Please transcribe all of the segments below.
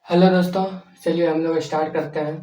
Hello दोस्तों, चलिए हम लोग स्टार्ट करते हैं।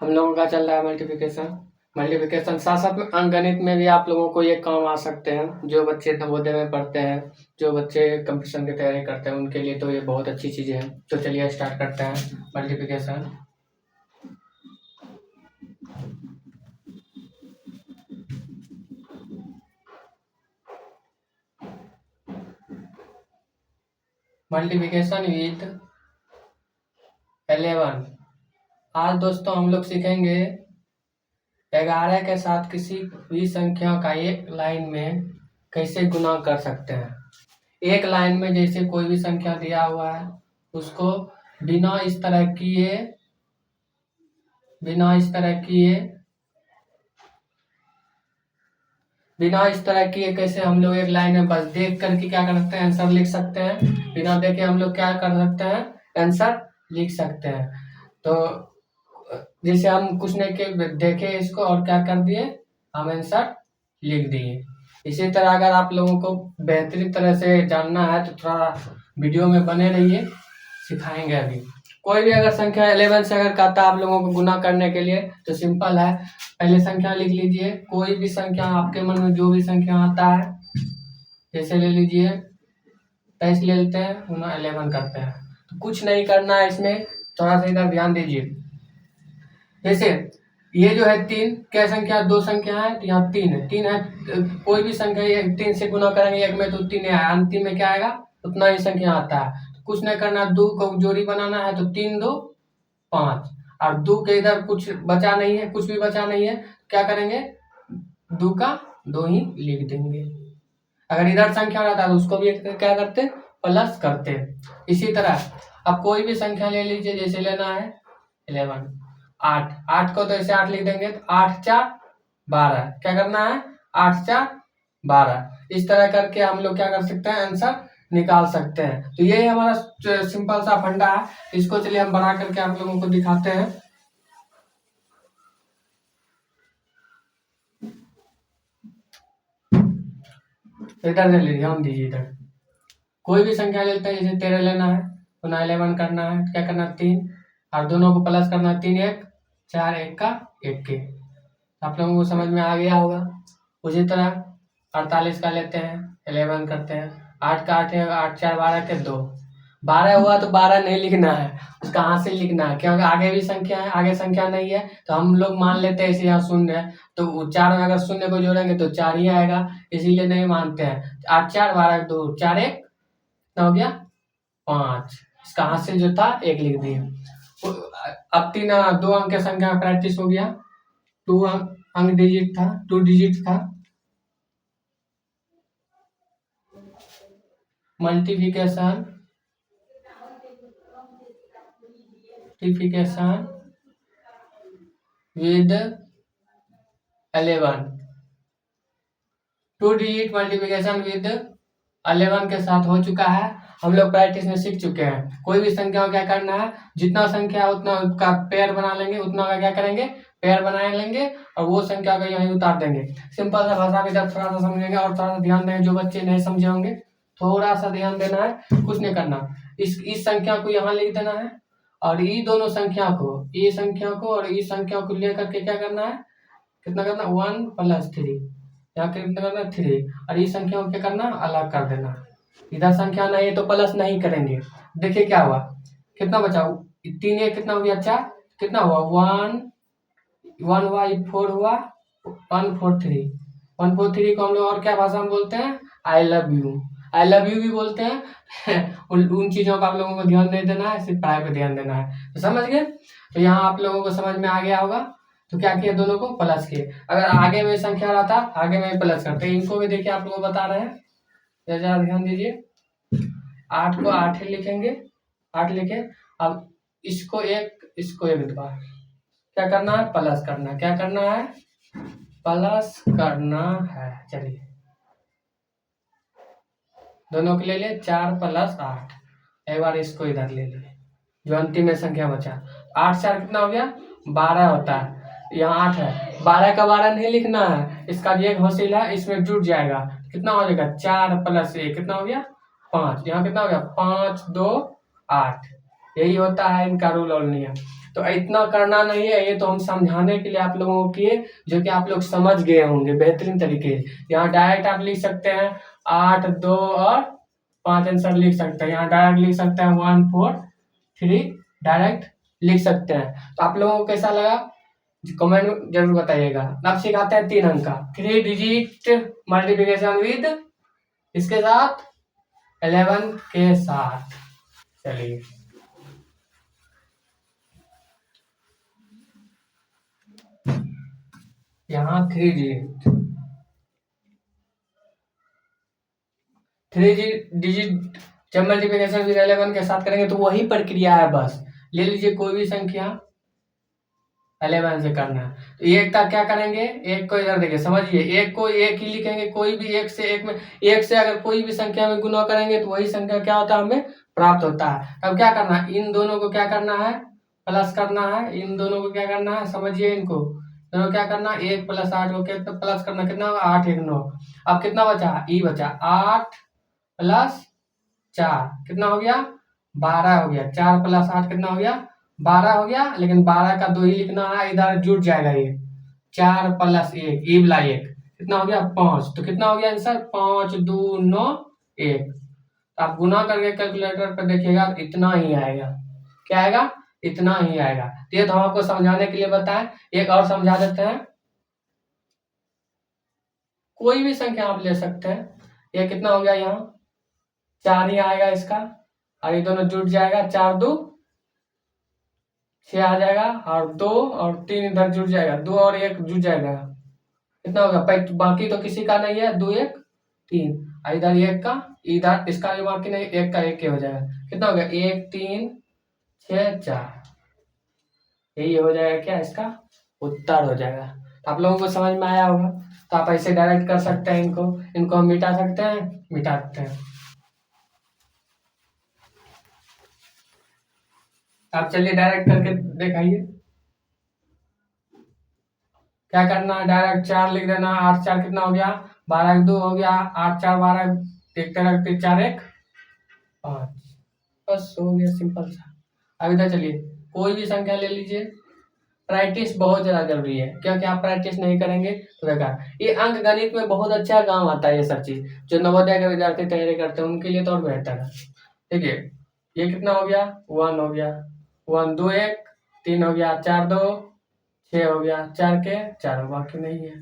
हम लोगों का चल रहा है मल्टीप्लिकेशन साथ साथ में अंकगणित में भी आप लोगों को ये काम आ सकते हैं। जो बच्चे नवोदय में पढ़ते हैं, जो बच्चे कंपटीशन की तैयारी करते हैं, उनके लिए तो ये बहुत अच्छी चीज़ें हैं। तो चलिए स्टार्ट करते हैं मल्टीप्लिकेशन। Multiplication with 11। आज दोस्तों हम लोग सीखेंगे 11 के साथ किसी भी संख्या का एक लाइन में कैसे गुना कर सकते हैं। एक लाइन में जैसे कोई भी संख्या दिया हुआ है, उसको बिना इस तरह किए बिना इस तरह किए कैसे हम लोग एक लाइन में बस देख करके क्या कर सकते हैं, आंसर लिख सकते हैं। बिना देखे हम लोग क्या कर सकते हैं, आंसर लिख सकते हैं। तो जैसे हम कुछ नहीं के देखे इसको और क्या कर दिए, हम आंसर लिख दिए। इसी तरह अगर आप लोगों को बेहतरीन तरह से जानना है तो थोड़ा वीडियो में बने रहिए, सिखाएंगे अभी। कोई भी अगर संख्या 11 से अगर कहता है आप लोगों को गुना करने के लिए तो सिंपल है, पहले संख्या लिख लीजिए। कोई भी संख्या आपके मन में जो भी संख्या आता है, जैसे ले लीजिए 23 ले लेते हैं, गुना 11 करते हैं। तो कुछ नहीं करना है इसमें, थोड़ा सा इधर ध्यान दीजिए। जैसे ये जो है 3, क्या संख्या, दो संख्या है तो यहाँ 3 है। कोई भी संख्या 3 से गुना करेंगे एक में तो 3 है, अंतिम में क्या आएगा, उतना ही संख्या आता है। कुछ नहीं करना, 2 को जोड़ी बनाना है तो 3 2 5, और 2 के इधर कुछ बचा नहीं है, कुछ भी बचा नहीं है, क्या करेंगे, 2 का 2 ही लिख देंगे। अगर इधर संख्या रहता है तो उसको भी क्या करते, प्लस करते। इसी तरह अब कोई भी संख्या ले लीजिए, जैसे लेना है 11, 8 को तो ऐसे 8 लिख देंगे, तो 8 4 12, क्या करना है, 8 4 12। इस तरह करके हम लोग क्या कर सकते हैं, आंसर निकाल सकते हैं। तो ये हमारा सिंपल सा फंडा है। इसको चलिए हम बना करके आप लोगों को दिखाते हैं। इधर ले लीजिए, ध्यान दीजिए। इधर कोई भी संख्या लेते हैं, जैसे 13 लेना है, पुनः 11 करना है, क्या करना है 3, और दोनों को प्लस करना है, 3 1 4 1 का 1 के। आप लोगों को समझ में आ गया होगा। उसी तरह 48 का लेते हैं, 11 करते हैं, 8 का 8 है, 8 4 12 के 2, 12 हुआ तो 12 नहीं लिखना है, उसका हाथ से लिखना है, क्योंकि आगे भी संख्या है, आगे संख्या नहीं है तो हम लोग मान लेते हैं इसे यहाँ शून्य है, तो 4 में अगर शून्य को जोड़ेंगे तो 4 ही आएगा, इसीलिए नहीं मानते हैं। 8 4 12 2 4 1 कितना हो गया, 5। इसका हाथ से जो था 1 लिख दिए। अब 2 अंक की संख्या प्रैक्टिस हो गया। 2 अंक डिजिट था, 2 डिजिट था। Multiplication with 11, 2 digit multiplication with 11 के साथ हो चुका है। हम लोग प्रैक्टिस में सीख चुके हैं। कोई भी संख्या को क्या करना है, जितना संख्या है उतना का पेयर बना लेंगे, उतना का क्या करेंगे, पेयर बना लेंगे, और वो संख्या को यहीं उतार देंगे। सिंपल सा भाषा में जब थोड़ा सा समझेंगे और थोड़ा सा ध्यान दें, जो बच्चे नहीं समझे होंगे थोड़ा सा ध्यान देना है, कुछ नहीं करना। इस संख्या को यहाँ लिख देना है, और ये दोनों संख्या को, ये संख्या को और इस संख्या को लेकर के क्या करना है, कितना करना, 1 + 3, यहाँ कितना करना 3, और इस संख्या को क्या करना, अलग कर देना। इधर संख्या नहीं है तो प्लस नहीं करेंगे। देखिए क्या हुआ, कितना बचा, 3 1 कितना हो गया 4, कितना हुआ 1 1 हुआ, 4 हुआ, 143 143 को हम लोग और क्या भाषा में बोलते हैं, आई लव यू भी बोलते हैं। उन चीजों का आप लोगों को ध्यान नहीं देना है, सिर्फ पढ़ाई पे ध्यान देना है। तो समझ गए, तो यहाँ आप लोगों को समझ में आ गया होगा। तो क्या किया, दोनों को प्लस किए। अगर आगे में संख्या रहता, आगे में प्लस करते, इनको भी देखिए आप लोगों को बता रहे हैं, जरा ध्यान दीजिए। 8 को 8 ही लिखेंगे, 8 लिखे। अब इसको 1 बार क्या करना है, प्लस करना है, क्या करना है, प्लस करना है। चलिए दोनों के ले लिए, 4 + 8, एक बार इसको इधर ले लिए, जो अंतिम में संख्या बचा। 8 4 कितना हो गया, 12 होता है, यहाँ 8 है, 12 का 12 नहीं लिखना है, इसका एक हासिल है, इसमें जुड़ जाएगा, कितना हो जाएगा, 4 + 1 कितना हो गया 5, यहाँ कितना हो गया 5 2 8। यही होता है इनका रूल और नियम। तो इतना करना नहीं है, ये तो हम समझाने के लिए आप लोगों को किए, जो कि आप लोग समझ गए होंगे बेहतरीन तरीके से। यहाँ डायरेक्ट आप लिख सकते हैं 8, 2 और 5 आंसर लिख सकते हैं। यहाँ डायरेक्ट लिख सकते हैं 1, 4, 3 डायरेक्ट लिख सकते हैं। तो आप लोगों को कैसा लगा कमेंट में जरूर बताइएगा। अब सिखाते हैं 3 अंक का 3 डिजिट मल्टीप्लिकेशन विद इसके साथ 11 के साथ। चलिए यहाँ 3 डिजिट जब मल्टीप्लिकेशन विद 11 के साथ करेंगे तो वही प्रक्रिया है, बस ले लीजिए कोई भी संख्या 11 से करना है। तो एक का क्या करेंगे, एक को इधर देखिए समझिए, एक को एक ही लिखेंगे, कोई भी एक से एक में, एक से अगर कोई भी संख्या में गुना करेंगे तो वही संख्या क्या होता है हमें प्राप्त होता है। अब क्या करना है, इन दोनों को क्या करना है प्लस करना है, इन दोनों को क्या करना है समझिए, इनको दोनों क्या करना है 1 + 8 को कितना प्लस करना, कितना होगा 8, 1, 9। अब कितना बचा ई बचा 8 + 4 कितना हो गया 12 हो गया। 4 + 8 कितना हो गया 12 हो गया, लेकिन 12 का 2 ही लिखना है, इधर जुड़ जाएगा ये 4 + 1 ई वाला 1 कितना हो गया 5। तो कितना हो गया आंसर 5, 2, 9, 1। आप गुना करके कैलकुलेटर पर देखिएगा इतना ही आएगा। क्या आएगा इतना ही आएगा। तो ये तो हम आपको समझाने के लिए बताएं। एक और समझा देते हैं, कोई भी संख्या आप ले सकते हैं। ये कितना हो गया यहाँ 4 ही आएगा इसका, और ये दोनों जुड़ जाएगा 4, 2, 6 आ जाएगा, और 2 और 3 इधर जुड़ जाएगा, 2 और 1 जुड़ जाएगा, कितना होगा बाकी तो किसी का नहीं है, 2, 1, 3, इधर 1 का, इधर इसका भी बाकी नहीं, 1 का 1 के हो जाएगा, कितना हो गया 1, 3, 6, 4। यही हो जाएगा क्या इसका उत्तर हो जाएगा। तो आप लोगों को समझ में आया होगा। तो आप ऐसे डायरेक्ट कर सकते हैं, इनको इनको हम मिटा सकते हैं, मिटा सकते हैं। आप चलिए डायरेक्ट करके दिखाइए। क्या करना है डायरेक्ट 4 लिख देना, 8, 4 कितना हो गया 12, 2 हो गया, 8, 4, 12 देखते रखते 4, 1, 5, बस हो गया सिंपल सा। अब इधर चलिए कोई भी संख्या ले लीजिए। प्रैक्टिस बहुत ज्यादा जरूरी है, क्योंकि आप प्रैक्टिस नहीं करेंगे तो बेकार। ये अंक गणित में बहुत अच्छा काम आता है, ये सब चीज जो नवोदय के विद्यार्थी तैयारी करते हैं उनके लिए तो और बेहतर है। देखिए ये कितना हो गया 1 हो गया, 1, 2, 1, 3 हो गया, 4, 2, 6 हो गया, 4 के 4 बाकी नहीं है।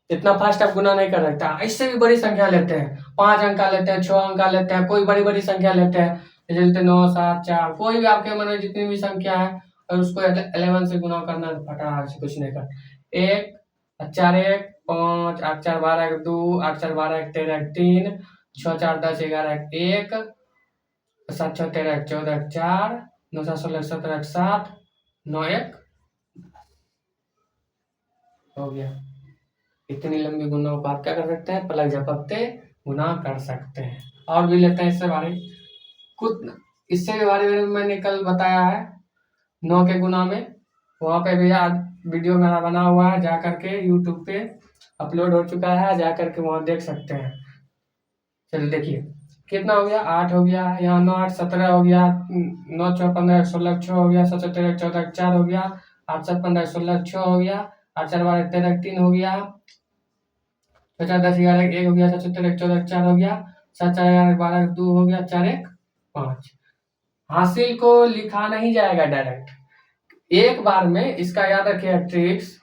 इतना फास्ट आप गुना नहीं कर सकता। इससे भी बड़ी संख्या लेते हैं, 5 अंक का लेते हैं, 6 अंक का लेते हैं, कोई बड़ी बड़ी संख्या लेते हैं, जैसे 9, 7, 4, कोई भी आपके मन में जितनी भी संख्या है, और उसको 11 से गुना करना है, फटाक से कुछ नहीं कर। 1, 4, 1, 5, 8, 4, 12, 2, 8, 4, 12, 13, 3, 6, 4, 10, 11, 1, 7, 6, 13, 14, 4, 9, 7, 16, 17, 7, 9, 1 हो गया। इतनी लंबी गुनाओं को आप क्या कर सकते हैं पलक झपकते गुना कर सकते हैं। और भी लेते हैं इससे बारे कुछ, इससे के बारे में मैंने कल बताया है 9 के गुना में, वहाँ पे भी आज वीडियो मेरा बना हुआ है, जा करके यूट्यूब पे अपलोड हो चुका है, जा करके वहाँ देख सकते हैं। चलिए देखिए कितना हो गया 8 हो गया, यहाँ 9, 8, 17 हो गया, 9, 6, 15, 16, 6 हो गया, 7, 13, 14, 4 हो गया, 8, 7, 15, 16, 6 हो गया, 8, 4, 12, 13, 3 हो गया, 6, 4, 10, 11, 1 हो गया, 7, 13, 14, 4 हो गया, 7, 4, 11, 12, 2 हो गया, 4, 1, 5। हासिल को लिखा नहीं जाएगा डायरेक्ट, एक बार में इसका याद रखिए ट्रिक्स।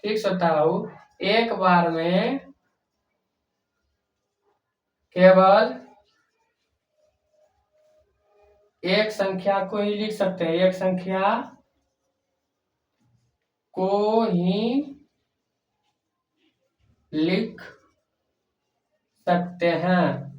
ट्रिक्स होता है वो एक बार में केवल एक संख्या को ही लिख सकते हैं, एक संख्या को ही लिख सकते हैं।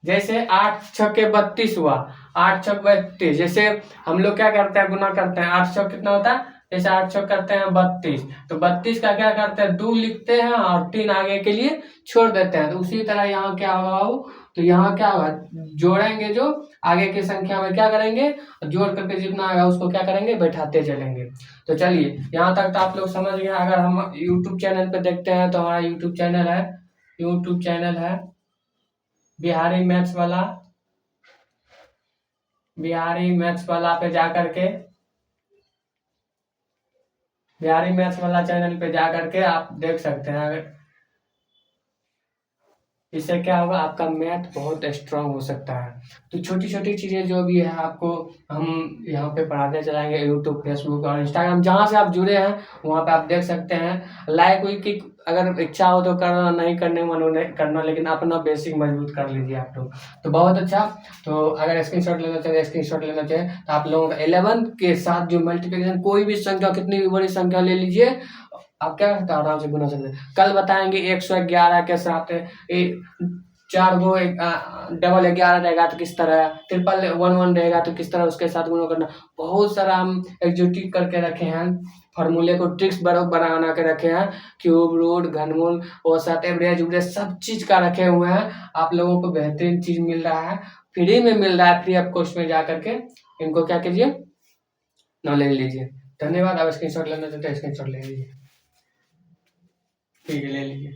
जैसे 8 छक्के 32 हुआ, 8 छक 32। जैसे हम लोग क्या करते हैं गुना करते हैं, 8 छक कितना होता है, जैसे 8 छक करते हैं 32, तो 32 का क्या करते हैं 2 लिखते हैं और 3 आगे के लिए छोड़ देते हैं। तो उसी तरह यहाँ क्या होगा तो यहाँ क्या होगा जोड़ेंगे, जो आगे की संख्या में क्या करेंगे जोड़ करके जितना आएगा उसको क्या करेंगे बैठाते चलेंगे। तो चलिए यहाँ तक तो आप लोग समझ गए। अगर हम यूट्यूब चैनल पे देखते हैं तो हमारा यूट्यूब चैनल है बिहारी मैथ्स वाला, बिहारी मैथ्स वाला पे जा करके, बिहारी मैथ्स वाला चैनल पे जा करके आप देख सकते हैं। अगर इससे क्या होगा, आपका मैथ बहुत स्ट्रांग हो सकता है। तो छोटी छोटी चीज़ें जो भी है आपको हम यहाँ पे पढ़ाते चलाएंगे, यूट्यूब, फेसबुक और इंस्टाग्राम, जहाँ से आप जुड़े हैं वहाँ पे आप देख सकते हैं। लाइक हुई कि अगर इच्छा हो तो करना, नहीं करने मन हो नहीं करना, लेकिन अपना बेसिक मजबूत कर लीजिए आप लोग, तो बहुत अच्छा। तो अगर स्क्रीनशॉट लेना चाहिए, स्क्रीनशॉट लेना चाहिए, तो आप लोगों का 11 के साथ जो मल्टीप्लिकेशन, कोई भी संख्या, कितनी भी बड़ी संख्या ले लीजिए, आप क्या करते हैं, आराम से गुना सकते हैं। कल बताएंगे 111 के साथ चार गो डबल 11 रहेगा तो किस तरह, ट्रिपल 11 रहेगा तो किस तरह उसके साथ गुणा करना। बहुत सारा हम एग्जीक्यूटिव करके रखे हैं, फॉर्मूले को ट्रिक्स बना के रखे हैं, क्यूब रूट, घनमूल, औसत, एवरेज उवरेज सब चीज का रखे हुए हैं। आप लोगों को बेहतरीन चीज मिल रहा है, फ्री में मिल रहा है, फ्री ऑफ कॉस्ट में जा करके इनको क्या कीजिए, नॉलेज लीजिए। धन्यवाद। अब स्क्रीन शॉट लेना चाहते हैं, स्क्रीन शॉट ले लीजिए, ठीक है, ले लीजिए।